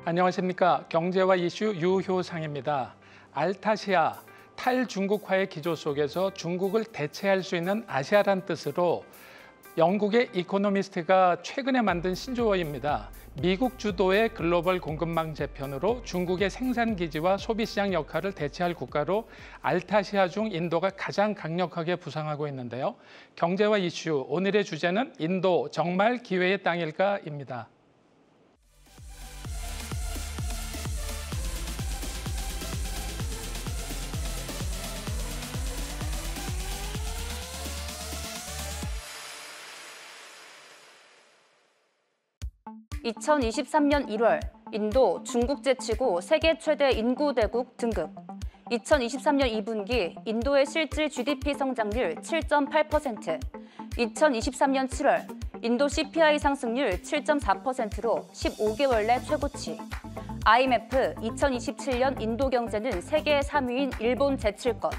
안녕하십니까. 경제와 이슈 유효상입니다. 알타시아, 탈중국화의 기조 속에서 중국을 대체할 수 있는 아시아란 뜻으로 영국의 이코노미스트가 최근에 만든 신조어입니다. 미국 주도의 글로벌 공급망 재편으로 중국의 생산기지와 소비시장 역할을 대체할 국가로 알타시아 중 인도가 가장 강력하게 부상하고 있는데요. 경제와 이슈, 오늘의 주제는 인도 정말 기회의 땅일까입니다. (2023년 1월) 인도 중국 제치고 세계 최대 인구 대국 등극. 2023년 2분기 인도의 실질 GDP 성장률 7.8%, 2023년 7월 인도 CPI 상승률 7.4%로 15개월 내 최고치. IMF 2027년 인도 경제는 세계 3위인 일본 제칠 것.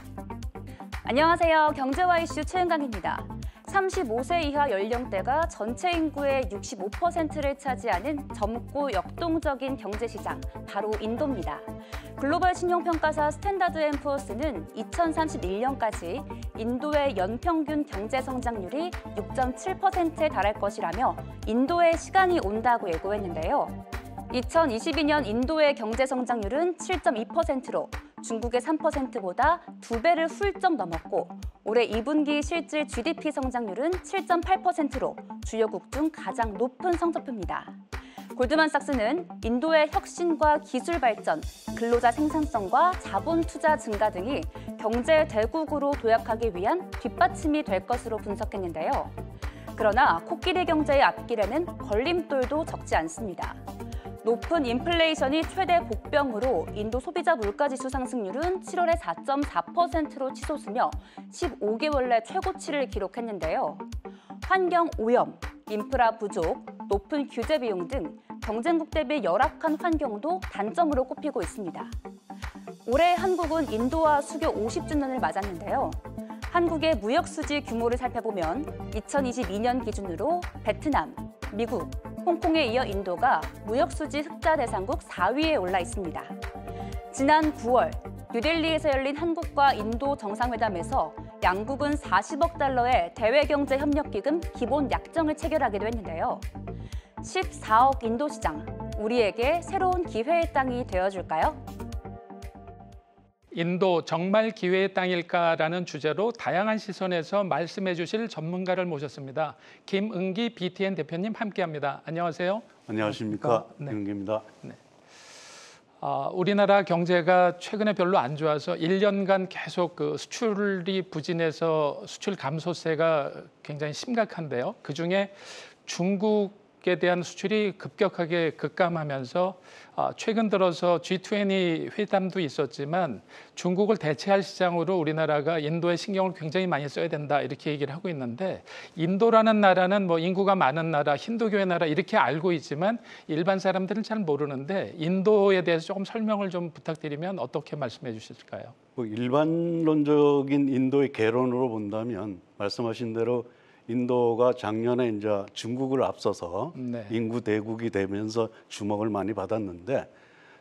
안녕하세요. 경제와 이슈 최은강입니다. 35세 이하 연령대가 전체 인구의 65%를 차지하는 젊고 역동적인 경제시장, 바로 인도입니다. 글로벌 신용평가사 스탠다드 앤 푸어스는 2031년까지 인도의 연평균 경제성장률이 6.7%에 달할 것이라며 인도의 시간이 온다고 예고했는데요. 2022년 인도의 경제성장률은 7.2%로 중국의 3%보다 2배를 훌쩍 넘었고 올해 2분기 실질 GDP 성장률은 7.8%로 주요국 중 가장 높은 성적표입니다. 골드만삭스는 인도의 혁신과 기술 발전, 근로자 생산성과 자본 투자 증가 등이 경제 대국으로 도약하기 위한 뒷받침이 될 것으로 분석했는데요. 그러나 코끼리 경제의 앞길에는 걸림돌도 적지 않습니다. 높은 인플레이션이 최대 복병으로 인도 소비자 물가지수 상승률은 7월에 4.4%로 치솟으며 15개월 내 최고치를 기록했는데요. 환경 오염, 인프라 부족, 높은 규제 비용 등 경쟁국 대비 열악한 환경도 단점으로 꼽히고 있습니다. 올해 한국은 인도와 수교 50주년을 맞았는데요. 한국의 무역 수지 규모를 살펴보면 2022년 기준으로 베트남, 미국, 홍콩에 이어 인도가 무역수지 흑자 대상국 4위에 올라 있습니다. 지난 9월 뉴델리에서 열린 한국과 인도 정상회담에서 양국은 40억 달러의 대외경제협력기금 기본 약정을 체결하기도 했는데요. 14억 인도 시장, 우리에게 새로운 기회의 땅이 되어줄까요? 인도 정말 기회의 땅일까라는 주제로 다양한 시선에서 말씀해 주실 전문가를 모셨습니다. 김은기 BTN 대표님 함께합니다. 안녕하세요. 안녕하십니까. 김은기입니다. 네. 우리나라 경제가 최근에 별로 안 좋아서 1년간 계속 수출이 부진해서 수출 감소세가 굉장히 심각한데요. 그중에 중국에 대한 수출이 급격하게 급감하면서 최근 들어서 G20 회담도 있었지만 중국을 대체할 시장으로 우리나라가 인도에 신경을 굉장히 많이 써야 된다 이렇게 얘기를 하고 있는데 인도라는 나라는 뭐 인구가 많은 나라, 힌두교의 나라 이렇게 알고 있지만 일반 사람들은 잘 모르는데 인도에 대해서 조금 설명을 좀 부탁드리면 어떻게 말씀해 주실까요? 일반론적인 인도의 개론으로 본다면 말씀하신 대로 인도가 작년에 이제 중국을 앞서서 인구 대국이 되면서 주목을 많이 받았는데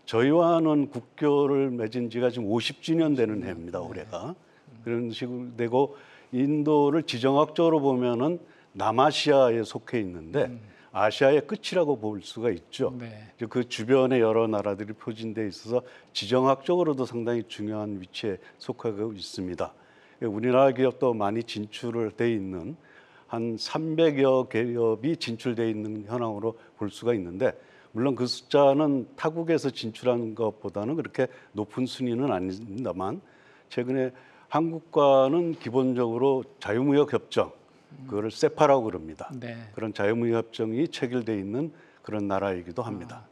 저희와는 국교를 맺은 지가 지금 50주년 되는 해입니다. 올해가. 그런 식으로 되고 인도를 지정학적으로 보면은 남아시아에 속해 있는데 아시아의 끝이라고 볼 수가 있죠. 그 주변에 여러 나라들이 표진돼 있어서 지정학적으로도 상당히 중요한 위치에 속하고 있습니다. 우리나라 기업도 많이 진출을 돼 있는 한 300여 기업이 진출돼 있는 현황으로 볼 수가 있는데 물론 그 숫자는 타국에서 진출한 것보다는 그렇게 높은 순위는 아닙니다만 최근에 한국과는 기본적으로 자유무역 협정, 그거를 세파라고 그럽니다. 그런 자유무역 협정이 체결돼 있는 그런 나라이기도 합니다.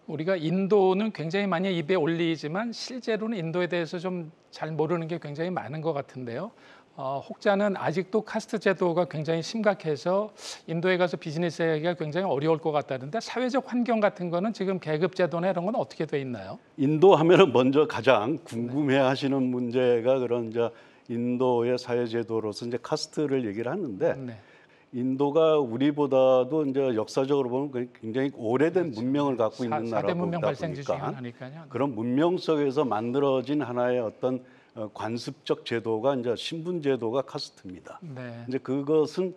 우리가 인도는 굉장히 많이 입에 올리지만 실제로는 인도에 대해서 좀 잘 모르는 게 굉장히 많은 것 같은데요. 혹자는 아직도 카스트 제도가 굉장히 심각해서 인도에 가서 비즈니스 하기가 굉장히 어려울 것 같다는데 사회적 환경 같은 거는 지금 계급 제도나 이런 건 어떻게 돼 있나요? 인도 하면은 먼저 가장 궁금해하시는 문제가 그런 이제 인도의 사회 제도로서 이제 카스트를 얘기를 하는데 인도가 우리보다도 이제 역사적으로 보면 굉장히 오래된 그렇죠. 문명을 갖고 있는 4대 나라다 문명 발생지 중에 보니까 하나니까요. 그런 문명 속에서 만들어진 하나의 어떤 관습적 제도가 이제 신분 제도가 카스트입니다. 네. 이제 그것은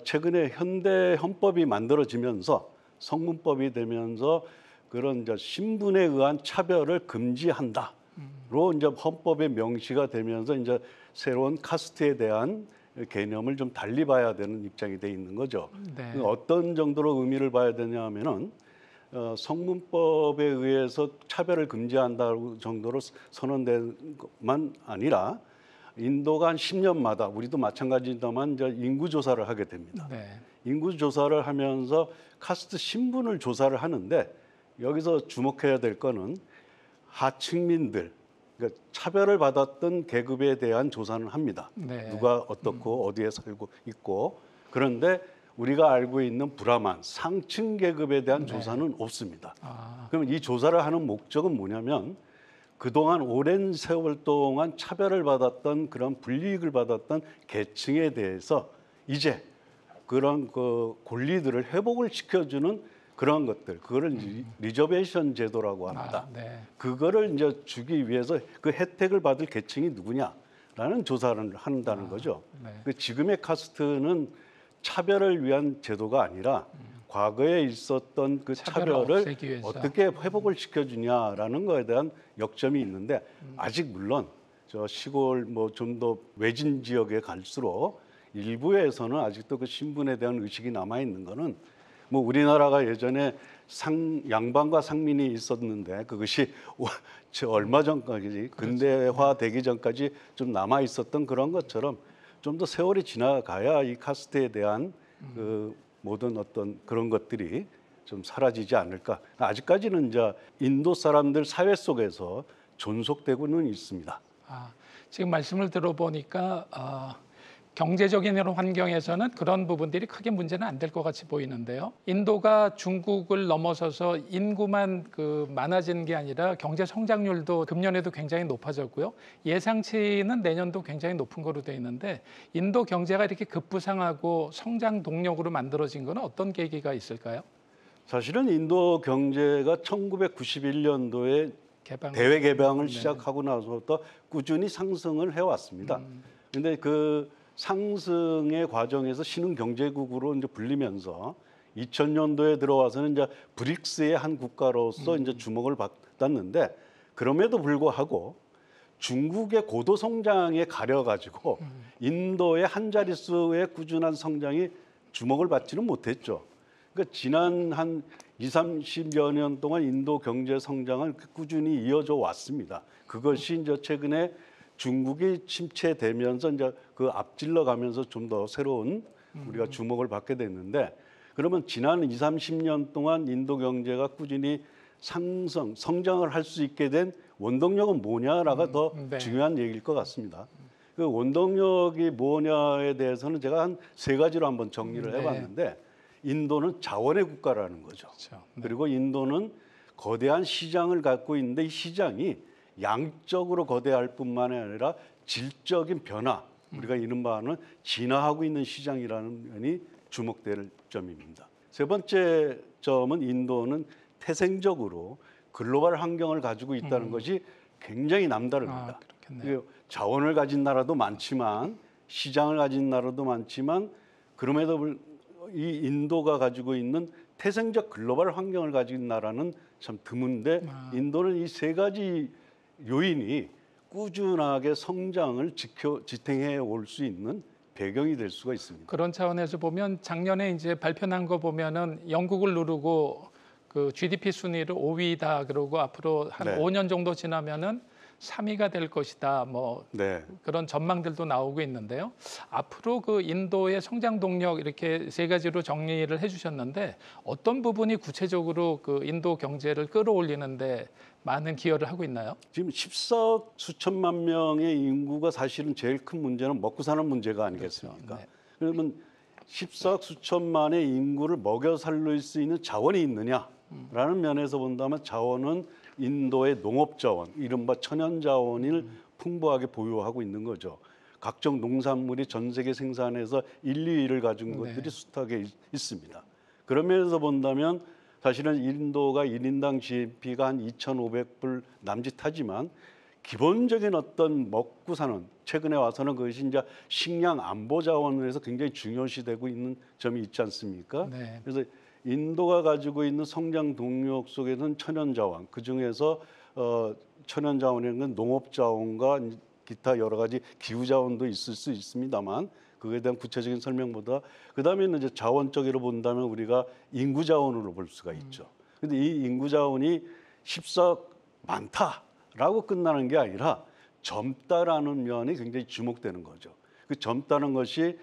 최근에 현대 헌법이 만들어지면서 성문법이 되면서 그런 이제 신분에 의한 차별을 금지한다로 이제 헌법에 명시가 되면서 이제 새로운 카스트에 대한 개념을 좀 달리 봐야 되는 입장이 돼 있는 거죠. 네. 어떤 정도로 의미를 봐야 되냐면은 성문법에 의해서 차별을 금지한다는 정도로 선언된 것만 아니라 인도가 한 10년마다 우리도 마찬가지다만 이제 인구 조사를 하게 됩니다. 네. 인구 조사를 하면서 카스트 신분을 조사를 하는데 여기서 주목해야 될 거는 하층민들, 그러니까 차별을 받았던 계급에 대한 조사는 합니다. 네. 누가 어떻고 어디에 살고 있고. 그런데 우리가 알고 있는 브라만 상층 계급에 대한 조사는 없습니다. 그럼 이 조사를 하는 목적은 뭐냐면 그동안 오랜 세월 동안 차별을 받았던 그런 불이익을 받았던 계층에 대해서 이제 그런 그 권리들을 회복을 시켜주는 그런 것들, 그거를 리저베이션 제도라고 합니다. 네. 그거를 이제 주기 위해서 그 혜택을 받을 계층이 누구냐라는 조사를 한다는 거죠. 네. 그 지금의 카스트는 차별을 위한 제도가 아니라 과거에 있었던 그 차별을 없애기 위해서. 어떻게 회복을 시켜주냐라는 거에 대한 역점이 있는데 아직 물론 저 시골 뭐 좀 더 외진 지역에 갈수록 일부에서는 아직도 그 신분에 대한 의식이 남아 있는 거는 뭐 우리나라가 예전에 양반과 상민이 있었는데 그것이 얼마 전까지 근대화 되기 전까지 좀 남아 있었던 그런 것처럼 좀 더 세월이 지나가야 이 카스트에 대한 그 모든 어떤 그런 것들이 좀 사라지지 않을까. 아직까지는 이제 인도 사람들 사회 속에서 존속되고는 있습니다. 지금 말씀을 들어보니까 경제적인 이런 환경에서는 그런 부분들이 크게 문제는 안 될 것 같이 보이는데요. 인도가 중국을 넘어서서 인구만 많아진 게 아니라 경제 성장률도 금년에도 굉장히 높아졌고요. 예상치는 내년도 굉장히 높은 거로 돼 있는데 인도 경제가 이렇게 급부상하고 성장 동력으로 만들어진 건 어떤 계기가 있을까요? 사실은 인도 경제가 1991년도에 대외 개방을 시작하고 나서부터 꾸준히 상승을 해왔습니다. 그런데 그 상승의 과정에서 신흥 경제국으로 이제 불리면서 2000년도에 들어와서는 이제 브릭스의 한 국가로서 이제 주목을 받았는데 그럼에도 불구하고 중국의 고도 성장에 가려가지고 인도의 한 자릿수의 꾸준한 성장이 주목을 받지는 못했죠. 그러니까 지난 한 20-30여 년 동안 인도 경제 성장은 꾸준히 이어져 왔습니다. 그것이 이제 최근에 중국이 침체되면서 이제 그 앞질러 가면서 좀 더 새로운 우리가 주목을 받게 됐는데 그러면 지난 20-30년 동안 인도 경제가 꾸준히 성장을 할 수 있게 된 원동력은 뭐냐라가 더 중요한 얘기일 것 같습니다. 그 원동력이 뭐냐에 대해서는 제가 한 세 가지로 한번 정리를 해봤는데 인도는 자원의 국가라는 거죠. 그렇죠. 그리고 인도는 거대한 시장을 갖고 있는데 이 시장이 양적으로 거대할 뿐만 아니라 질적인 변화, 우리가 이른바는 진화하고 있는 시장이라는 면이 주목될 점입니다. 세 번째 점은 인도는 태생적으로 글로벌 환경을 가지고 있다는 것이 굉장히 남다릅니다. 자원을 가진 나라도 많지만 시장을 가진 나라도 많지만 그럼에도 불구하고 이 인도가 가지고 있는 태생적 글로벌 환경을 가진 나라는 참 드문데 인도는 이 세 가지 요인이 꾸준하게 성장을 지탱해 올 수 있는 배경이 될 수가 있습니다. 그런 차원에서 보면 작년에 이제 발표난 거 보면은 영국을 누르고 그 GDP 순위를 5위다 그러고 앞으로 한 5년 정도 지나면은 3위가 될 것이다. 뭐 그런 전망들도 나오고 있는데요. 앞으로 그 인도의 성장 동력 이렇게 세 가지로 정리를 해주셨는데 어떤 부분이 구체적으로 그 인도 경제를 끌어올리는데 많은 기여를 하고 있나요? 지금 14억 수천만 명의 인구가 사실은 제일 큰 문제는 먹고 사는 문제가 아니겠습니까? 그렇죠. 그러면 14억 수천만의 인구를 먹여 살릴 수 있는 자원이 있느냐라는 면에서 본다면 자원은 인도의 농업 자원, 이른바 천연 자원을 풍부하게 보유하고 있는 거죠. 각종 농산물이 전 세계 생산에서 1, 2위를 가진 것들이 네. 숱하게 있습니다. 그런 면에서 본다면 사실은 인도가 1인당 GDP가 한 2,500불 남짓하지만 기본적인 어떤 먹고 사는 최근에 와서는 그것이 이제 식량 안보 자원에서 굉장히 중요시되고 있는 점이 있지 않습니까? 네. 그래서 인도가 가지고 있는 성장 동력 속에는 천연 자원, 그 중에서 천연 자원이라는 건 농업 자원과 기타 여러 가지 기후 자원도 있을 수 있습니다만 그에 대한 구체적인 설명보다 그다음에는 이제 자원적으로 본다면 우리가 인구 자원으로 볼 수가 있죠. 근데 이 인구 자원이 많다라고 끝나는 게 아니라 젊다라는 면이 굉장히 주목되는 거죠. 그 젊다는 것이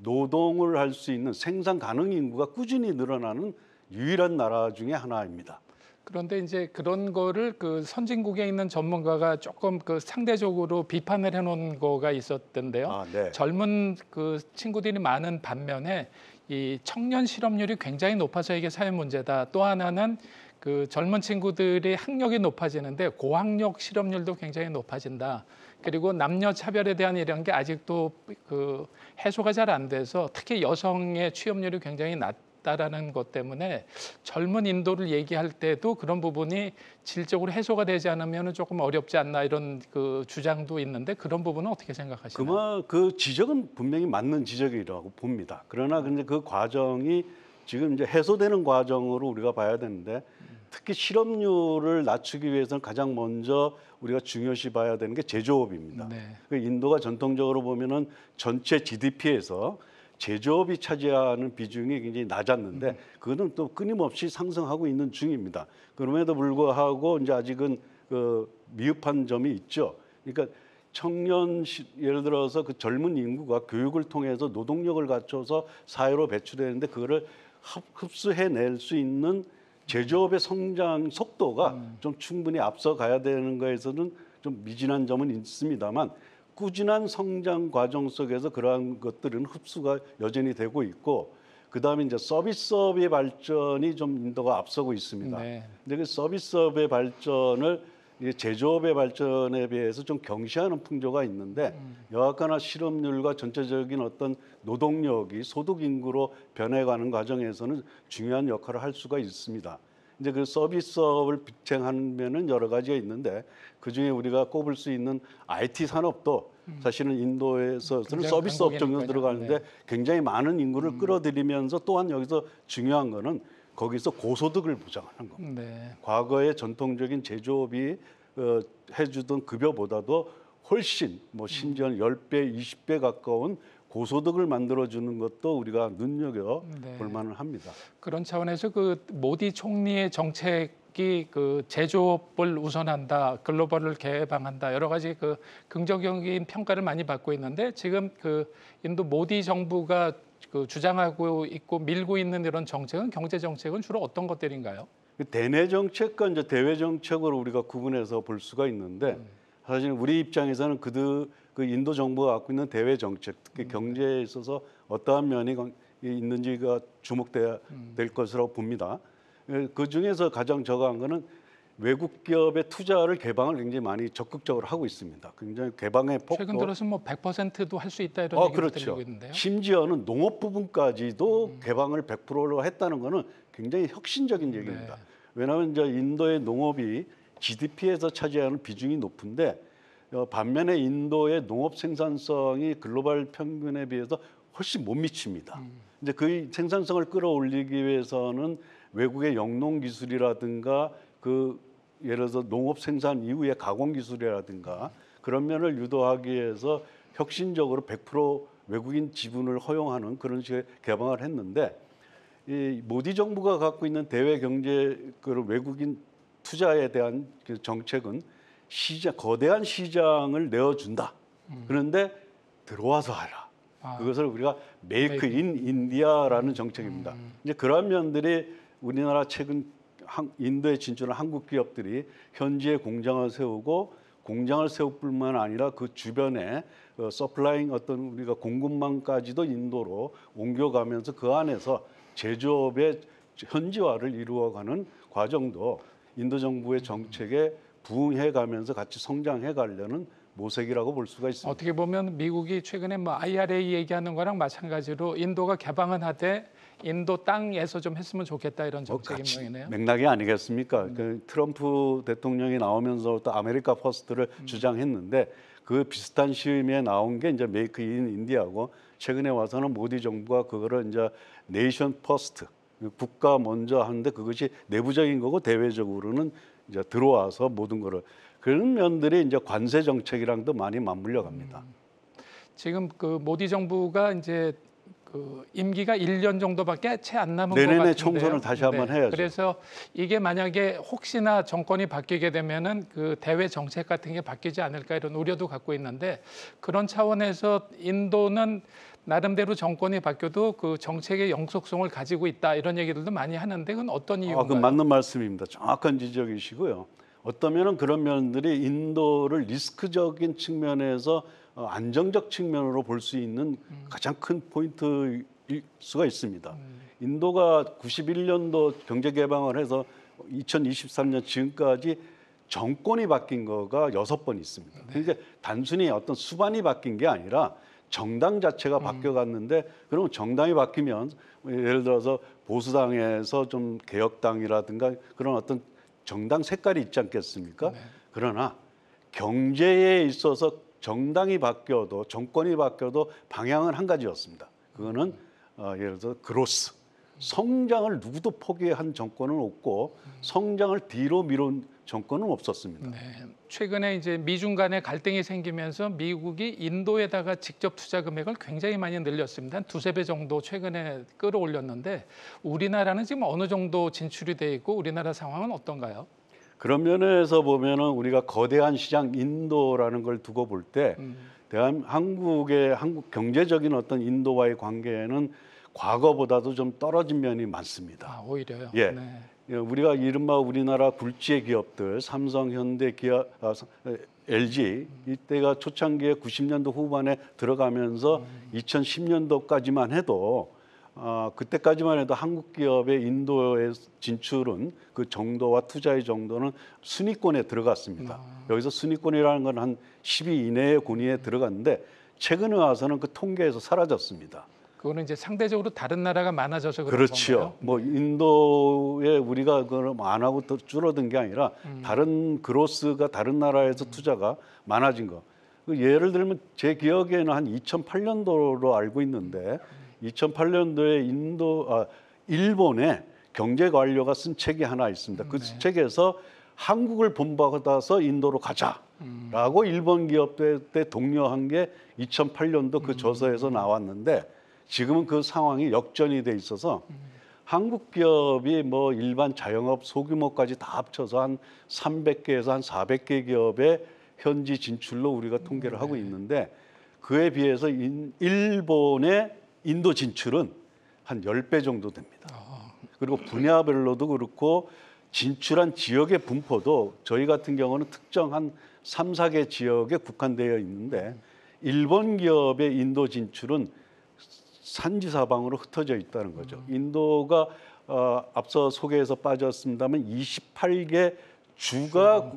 노동을 할 수 있는 생산 가능 인구가 꾸준히 늘어나는 유일한 나라 중에 하나입니다. 그런데 이제 그런 거를 그 선진국에 있는 전문가가 조금 그 상대적으로 비판을 해놓은 거가 있었던데요. 아, 네. 젊은 그 친구들이 많은 반면에 이 청년 실업률이 굉장히 높아서 이게 사회 문제다. 또 하나는 그 젊은 친구들이 학력이 높아지는데 고학력 실업률도 굉장히 높아진다. 그리고 남녀 차별에 대한 이런 게 아직도 그 해소가 잘 안 돼서 특히 여성의 취업률이 굉장히 낮다라는 것 때문에 젊은 인도를 얘기할 때도 그런 부분이 질적으로 해소가 되지 않으면 조금 어렵지 않나 이런 그 주장도 있는데 그런 부분은 어떻게 생각하시나요? 그 지적은 분명히 맞는 지적이라고 봅니다. 그러나 근데 그 과정이 지금 이제 해소되는 과정으로 우리가 봐야 되는데 특히 실업률을 낮추기 위해서는 가장 먼저 우리가 중요시 봐야 되는 게 제조업입니다. 네. 그 인도가 전통적으로 보면은 전체 GDP에서 제조업이 차지하는 비중이 굉장히 낮았는데 그거는 또 끊임없이 상승하고 있는 중입니다. 그럼에도 불구하고 이제 아직은 그 미흡한 점이 있죠. 그러니까 예를 들어서 그 젊은 인구가 교육을 통해서 노동력을 갖춰서 사회로 배출되는데 그거를 흡수해낼 수 있는 제조업의 성장 속도가 좀 충분히 앞서가야 되는 거에서는 좀 미진한 점은 있습니다만 꾸준한 성장 과정 속에서 그러한 것들은 흡수가 여전히 되고 있고 그다음에 이제 서비스업의 발전이 좀 인도가 앞서고 있습니다. 네. 근데 그 서비스업의 발전을 제조업의 발전에 비해서 좀 경시하는 풍조가 있는데 여하가나 실업률과 전체적인 어떤 노동력이 소득 인구로 변해가는 과정에서는 중요한 역할을 할 수가 있습니다. 이제 그 서비스업을 비롯하는 여러 가지가 있는데 그 중에 우리가 꼽을 수 있는 IT 산업도 사실은 인도에서는 서비스업 정도 들어가는데 네. 굉장히 많은 인구를 끌어들이면서 또한 여기서 중요한 거는 거기서 고소득을 보장하는 겁니다. 네. 과거의 전통적인 제조업이 해주던 급여보다도 훨씬 심지어 10배, 20배 가까운 고소득을 만들어주는 것도 우리가 눈여겨볼 만은 합니다. 그런 차원에서 그 모디 총리의 정책이 그 제조업을 우선한다, 글로벌을 개방한다 여러 가지 그 긍정적인 평가를 많이 받고 있는데 지금 그 인도 모디 정부가 그 주장하고 있고 밀고 있는 이런 정책은 경제 정책은 주로 어떤 것들인가요? 대내 정책과 이제 대외 정책으로 우리가 구분해서 볼 수가 있는데 사실 우리 입장에서는 그 인도 정부가 갖고 있는 대외 정책, 특히 경제에 있어서 어떠한 면이 있는지가 주목돼야 될 것이라고 봅니다. 그 중에서 가장 저거한 거는 외국 기업의 투자를 개방을 굉장히 많이 적극적으로 하고 있습니다. 굉장히 개방의 폭도 최근 들어서 뭐 100%도 할 수 있다 이런 얘기가 그렇죠. 들리고 있는데요. 심지어는 농업 부분까지도 개방을 100%로 했다는 것은 굉장히 혁신적인 얘기입니다. 왜냐하면 이제 인도의 농업이 GDP에서 차지하는 비중이 높은데 반면에 인도의 농업 생산성이 글로벌 평균에 비해서 훨씬 못 미칩니다. 이제 그 생산성을 끌어올리기 위해서는 외국의 영농 기술이라든가 예를 들어서 농업 생산 이후의 가공 기술이라든가 그런 면을 유도하기 위해서 혁신적으로 100% 외국인 지분을 허용하는 그런 식의 개방을 했는데 이 모디 정부가 갖고 있는 대외 경제 외국인 투자에 대한 그 정책은 거대한 시장을 내어준다. 그런데 들어와서 하라. 그것을 우리가 메이크 인 인디아라는 정책입니다. 이제 그런 면들이 우리나라 최근 인도에 진출한 한국 기업들이 현지에 공장을 세우고 공장을 세울 뿐만 아니라 그 주변에 서플라잉 어떤 우리가 공급망까지도 인도로 옮겨가면서 그 안에서 제조업의 현지화를 이루어가는 과정도 인도 정부의 정책에 부응해가면서 같이 성장해 가려는 모색이라고 볼 수가 있습니다. 어떻게 보면 미국이 최근에 뭐 IRA 얘기하는 거랑 마찬가지로 인도가 개방은 하되 인도 땅에서 좀 했으면 좋겠다 이런 정책인 모양이네요. 맥락이 아니겠습니까? 그 트럼프 대통령이 나오면서부터 아메리카 퍼스트를 주장했는데 그 비슷한 시기에 나온 게 이제 메이크 인 인디아고 최근에 와서는 모디 정부가 그거를 이제 네이션 퍼스트 국가 먼저 하는데 그것이 내부적인 거고 대외적으로는 이제 들어와서 모든 거를 그런 면들이 이제 관세 정책이랑도 많이 맞물려 갑니다. 지금 그 모디 정부가 이제 그 임기가 1년 정도밖에 채 안 남은 것 내년에 같은데요. 총선을 다시 한번 해야죠. 그래서 이게 만약에 혹시나 정권이 바뀌게 되면은 그 대외 정책 같은 게 바뀌지 않을까 이런 우려도 갖고 있는데 그런 차원에서 인도는 나름대로 정권이 바뀌어도 그 정책의 영속성을 가지고 있다 이런 얘기들도 많이 하는데 그건 어떤 이유인가요? 그 맞는 말씀입니다. 정확한 지적이시고요. 어떤 면은 그런 면들이 인도를 리스크적인 측면에서 안정적 측면으로 볼 수 있는 가장 큰 포인트일 수가 있습니다. 인도가 91년도 경제 개방을 해서 2023년 지금까지 정권이 바뀐 거가 6번 있습니다. 그러니까 단순히 어떤 수반이 바뀐 게 아니라 정당 자체가 바뀌어갔는데 그러면 정당이 바뀌면 예를 들어서 보수당에서 좀 개혁당이라든가 그런 어떤 정당 색깔이 있지 않겠습니까? 그러나 경제에 있어서 정당이 바뀌어도 정권이 바뀌어도 방향은 한 가지였습니다. 그거는 예를 들어 그로스, 성장을 누구도 포기한 정권은 없고 성장을 뒤로 미룬 정권은 없었습니다. 네. 최근에 이제 미중 간의 갈등이 생기면서 미국이 인도에다가 직접 투자 금액을 굉장히 많이 늘렸습니다. 한 2~3배 정도 최근에 끌어올렸는데 우리나라는 지금 어느 정도 진출이 돼 있고 우리나라 상황은 어떤가요? 그런 면에서 보면은 우리가 거대한 시장 인도라는 걸 두고 볼 때 한국의 경제적인 어떤 인도와의 관계는 과거보다도 좀 떨어진 면이 많습니다. 오히려요. 예. 네. 우리가 이른바 우리나라 굴지의 기업들 삼성, 현대, 기아, LG 이때가 초창기에 90년도 후반에 들어가면서 2010년도까지만 해도 그때까지만 해도 한국 기업의 인도의 진출은 그 정도와 투자의 정도는 순위권에 들어갔습니다. 여기서 순위권이라는 건 한 10위 이내의 군위에 들어갔는데 최근에 와서는 그 통계에서 사라졌습니다. 그거는 이제 상대적으로 다른 나라가 많아져서 그런 그렇죠. 건가요? 뭐 인도에 우리가 그걸 안 하고 더 줄어든 게 아니라 다른 그로스가 다른 나라에서 투자가 많아진 거. 예를 들면 제 기억에는 한 2008년도로 알고 있는데 2008년도에 일본의 경제 관료가 쓴 책이 하나 있습니다. 그 책에서 한국을 본받아서 인도로 가자라고 일본 기업들한테 독려한 게 2008년도 그 저서에서 나왔는데 지금은 그 상황이 역전이 돼 있어서 한국 기업이 뭐 일반 자영업 소규모까지 다 합쳐서 한 300개에서 한 400개 기업의 현지 진출로 우리가 통계를 하고 있는데 그에 비해서 일본의 인도 진출은 한 10배 정도 됩니다. 그리고 분야별로도 그렇고 진출한 지역의 분포도 저희 같은 경우는 특정한 3~4개 지역에 국한되어 있는데 일본 기업의 인도 진출은 산지사방으로 흩어져 있다는 거죠. 인도가 앞서 소개해서 빠졌습니다만 28개 주가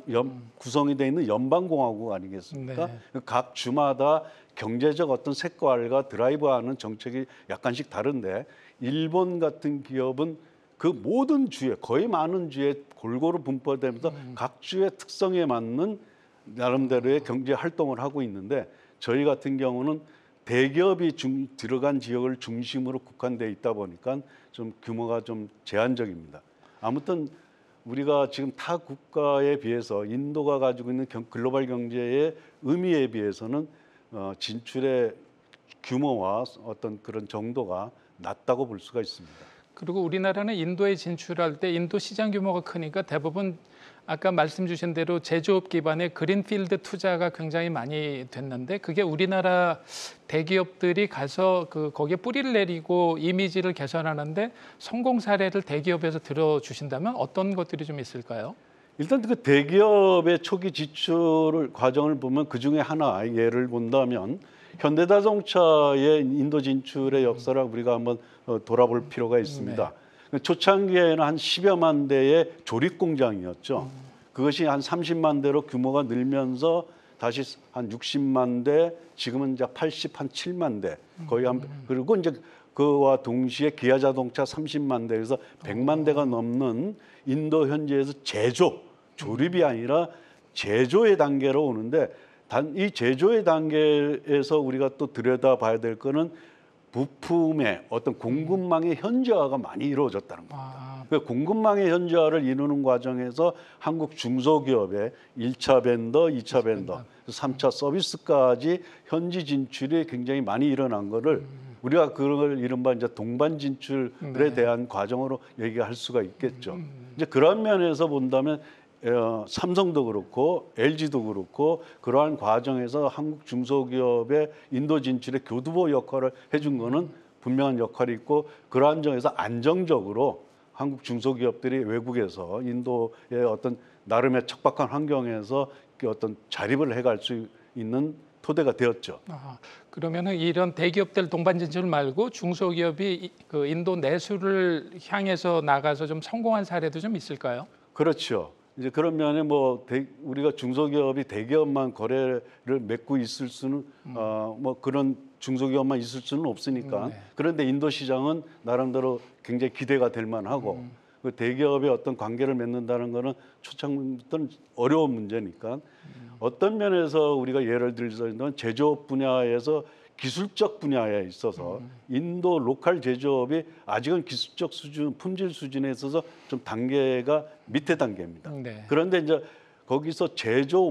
구성이 되어 있는 연방공화국 아니겠습니까? 네. 각 주마다 경제적 어떤 색깔과 드라이브하는 정책이 약간씩 다른데 일본 같은 기업은 그 모든 주에 거의 많은 주에 골고루 분포되면서 각 주의 특성에 맞는 나름대로의 경제 활동을 하고 있는데 저희 같은 경우는 대기업이 들어간 지역을 중심으로 국한되어 있다 보니까 좀 규모가 좀 제한적입니다. 아무튼 우리가 지금 타 국가에 비해서 인도가 가지고 있는 글로벌 경제의 의미에 비해서는 진출의 규모와 어떤 그런 정도가 낮다고 볼 수가 있습니다. 그리고 우리나라는 인도에 진출할 때 인도 시장 규모가 크니까 대부분 아까 말씀 주신 대로 제조업 기반의 그린필드 투자가 굉장히 많이 됐는데 그게 우리나라 대기업들이 가서 거기에 뿌리를 내리고 이미지를 개선하는데 성공 사례를 대기업에서 들어주신다면 어떤 것들이 좀 있을까요? 일단 그 대기업의 초기 지출 과정을 보면 그 중에 하나 예를 본다면 현대자동차의 인도 진출의 역사를 우리가 한번 돌아볼 필요가 있습니다. 초창기에는 한 10여만 대의 조립 공장이었죠. 그것이 한 30만 대로 규모가 늘면서 다시 한 60만 대, 지금은 이제 80, 한 7만 대 거의 한 그리고 이제 그와 동시에 기아 자동차 30만 대에서 100만 대가 넘는 인도 현지에서 조립이 아니라 제조의 단계로 오는데 이 제조의 단계에서 우리가 또 들여다봐야 될 거는 부품의 어떤 공급망의 현지화가 많이 이루어졌다는 겁니다. 그 공급망의 현지화를 이루는 과정에서 한국 중소기업의 1차 벤더, 2차 벤더, 3차 서비스까지 현지 진출이 굉장히 많이 일어난 거를 우리가 그걸 이른바 이제 동반 진출에 대한 과정으로 얘기할 수가 있겠죠. 이제 그런 면에서 본다면 삼성도 그렇고 LG도 그렇고 그러한 과정에서 한국 중소기업의 인도 진출의 교두보 역할을 해준 거는 분명한 역할이 있고 그러한 점에서 안정적으로 한국 중소기업들이 외국에서 인도의 어떤 나름의 척박한 환경에서 어떤 자립을 해갈 수 있는 토대가 되었죠. 그러면은 이런 대기업들 동반 진출 말고 중소기업이 그 인도 내수를 향해서 나가서 좀 성공한 사례도 좀 있을까요? 그렇죠. 이제 그런 면에 우리가 중소기업이 대기업만 거래를 맺고 있을 수는 그런 중소기업만 있을 수는 없으니까. 그런데 인도 시장은 나름대로 굉장히 기대가 될 만하고 그 대기업의 어떤 관계를 맺는다는 거는 초창부터 어려운 문제니까 어떤 면에서 우리가 예를 들어서 제조업 분야에서 기술적 분야에 있어서 인도 로컬 제조업이 아직은 기술적 수준, 품질 수준에 있어서 좀 단계가 밑에 단계입니다. 그런데 이제 거기서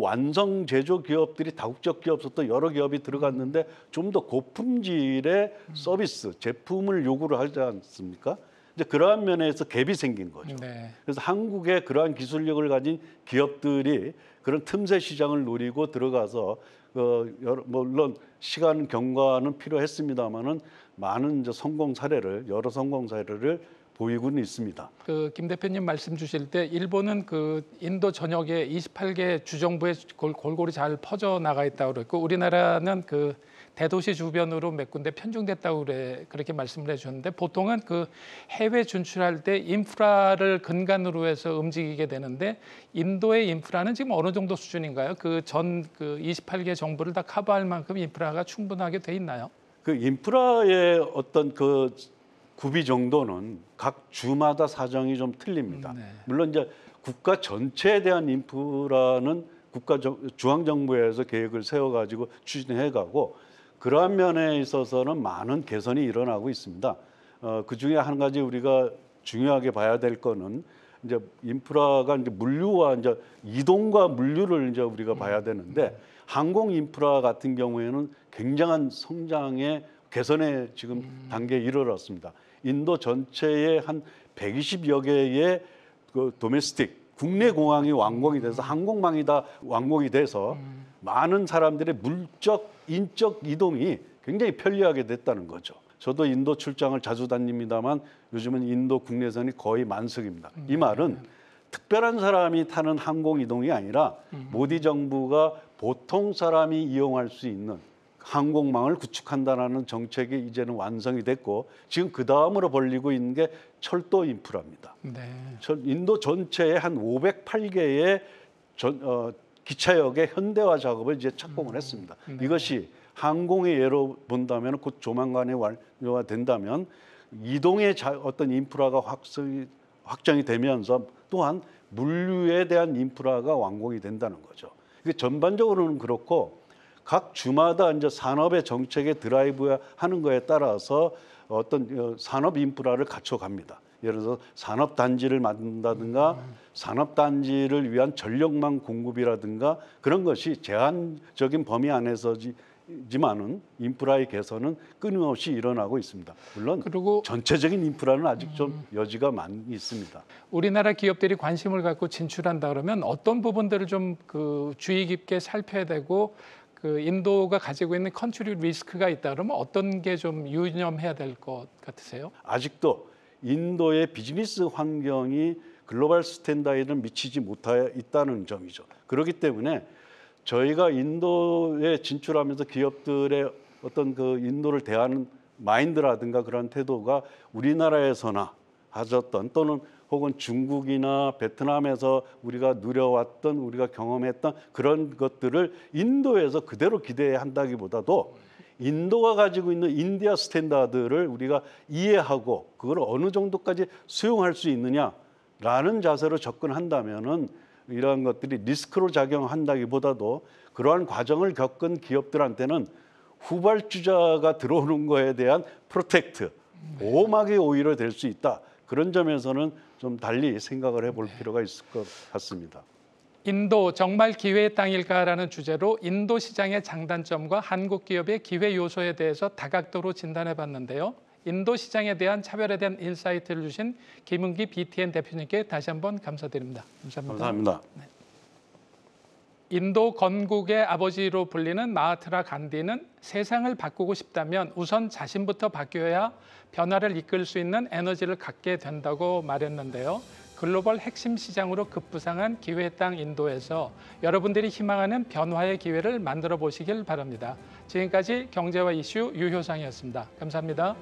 완성 제조 기업들이 다국적 기업부터 여러 기업이 들어갔는데 좀 더 고품질의 서비스, 제품을 요구를 하지 않습니까? 이제 그러한 면에서 갭이 생긴 거죠. 그래서 한국의 그러한 기술력을 가진 기업들이 그런 틈새 시장을 노리고 들어가서 물론 시간 경과는 필요했습니다만은 많은 이제 여러 성공 사례를 보이고는 있습니다. 김 대표님 말씀 주실 때 일본은 인도 전역에 28개 주정부에 골고루 잘 퍼져 나가 있다고 그랬고 우리나라는 대도시 주변으로 몇 군데 편중됐다고 그렇게 말씀을 해주셨는데 보통은 해외 진출할 때 인프라를 근간으로 해서 움직이게 되는데 인도의 인프라는 지금 어느 정도 수준인가요? 전 28개 정부를 다 커버할 만큼 인프라가 충분하게 돼 있나요? 인프라의 어떤 구비 정도는 각 주마다 사정이 좀 틀립니다. 물론 이제 국가 전체에 대한 인프라는 중앙정부에서 계획을 세워가지고 추진해가고 그러한 면에 있어서는 많은 개선이 일어나고 있습니다. 그 중에 한 가지 우리가 중요하게 봐야 될 거는 이제 인프라가 이제 물류와 이제 이동과 물류를 이제 우리가 봐야 되는데 항공 인프라 같은 경우에는 굉장한 성장의 개선의 지금 단계에 이르렀습니다. 인도 전체에 한 120여 개의 도메스틱 국내 공항이 완공이 돼서 항공망이 다 완공이 돼서 많은 사람들의 물적, 인적 이동이 굉장히 편리하게 됐다는 거죠. 저도 인도 출장을 자주 다닙니다만 요즘은 인도 국내선이 거의 만석입니다. 이 말은 특별한 사람이 타는 항공 이동이 아니라 모디 정부가 보통 사람이 이용할 수 있는 항공망을 구축한다는 정책이 이제는 완성이 됐고 지금 그 다음으로 벌리고 있는 게 철도 인프라입니다. 인도 전체에 한 508개의 기차역의 현대화 작업을 이제 착공을 했습니다. 이것이 항공의 예로 본다면 곧 조만간에 완료가 된다면 이동의 어떤 인프라가 확정이 되면서 또한 물류에 대한 인프라가 완공이 된다는 거죠. 이게 전반적으로는 그렇고 각 주마다 이제 산업의 정책에 드라이브하는 거에 따라서 어떤 산업 인프라를 갖춰갑니다. 예를 들어서 산업 단지를 만든다든가 산업 단지를 위한 전력망 공급이라든가 그런 것이 제한적인 범위 안에서지만은 인프라의 개선은 끊임없이 일어나고 있습니다. 물론 그리고 전체적인 인프라는 아직 좀 여지가 많이 있습니다. 우리나라 기업들이 관심을 갖고 진출한다 그러면 어떤 부분들을 좀 주의 깊게 살펴야 되고 인도가 가지고 있는 컨트리 리스크가 있다 그러면 어떤 게 좀 유념해야 될 것 같으세요? 아직도 인도의 비즈니스 환경이 글로벌 스탠다드를 미치지 못해 있다는 점이죠. 그렇기 때문에 저희가 인도에 진출하면서 기업들의 어떤 인도를 대하는 마인드라든가 그런 태도가 우리나라에서나 가졌던 또는 혹은 중국이나 베트남에서 우리가 누려왔던 우리가 경험했던 그런 것들을 인도에서 그대로 기대한다기보다도 인도가 가지고 있는 인디아 스탠다드를 우리가 이해하고 그걸 어느 정도까지 수용할 수 있느냐라는 자세로 접근한다면은 이러한 것들이 리스크로 작용한다기보다도 그러한 과정을 겪은 기업들한테는 후발주자가 들어오는 거에 대한 프로텍트, 보호막이 오히려 될 수 있다. 그런 점에서는 좀 달리 생각을 해볼 필요가 있을 것 같습니다. 인도 정말 기회의 땅일까라는 주제로 인도 시장의 장단점과 한국 기업의 기회 요소에 대해서 다각도로 진단해 봤는데요. 인도 시장에 대한 차별에 대한 인사이트를 주신 김은기 BTN 대표님께 다시 한번 감사드립니다. 감사합니다. 감사합니다. 네. 인도 건국의 아버지로 불리는 마하트마 간디는 세상을 바꾸고 싶다면 우선 자신부터 바뀌어야 변화를 이끌 수 있는 에너지를 갖게 된다고 말했는데요. 글로벌 핵심 시장으로 급부상한 기회의 땅 인도에서 여러분들이 희망하는 변화의 기회를 만들어 보시길 바랍니다. 지금까지 경제와 이슈 유효상이었습니다. 감사합니다.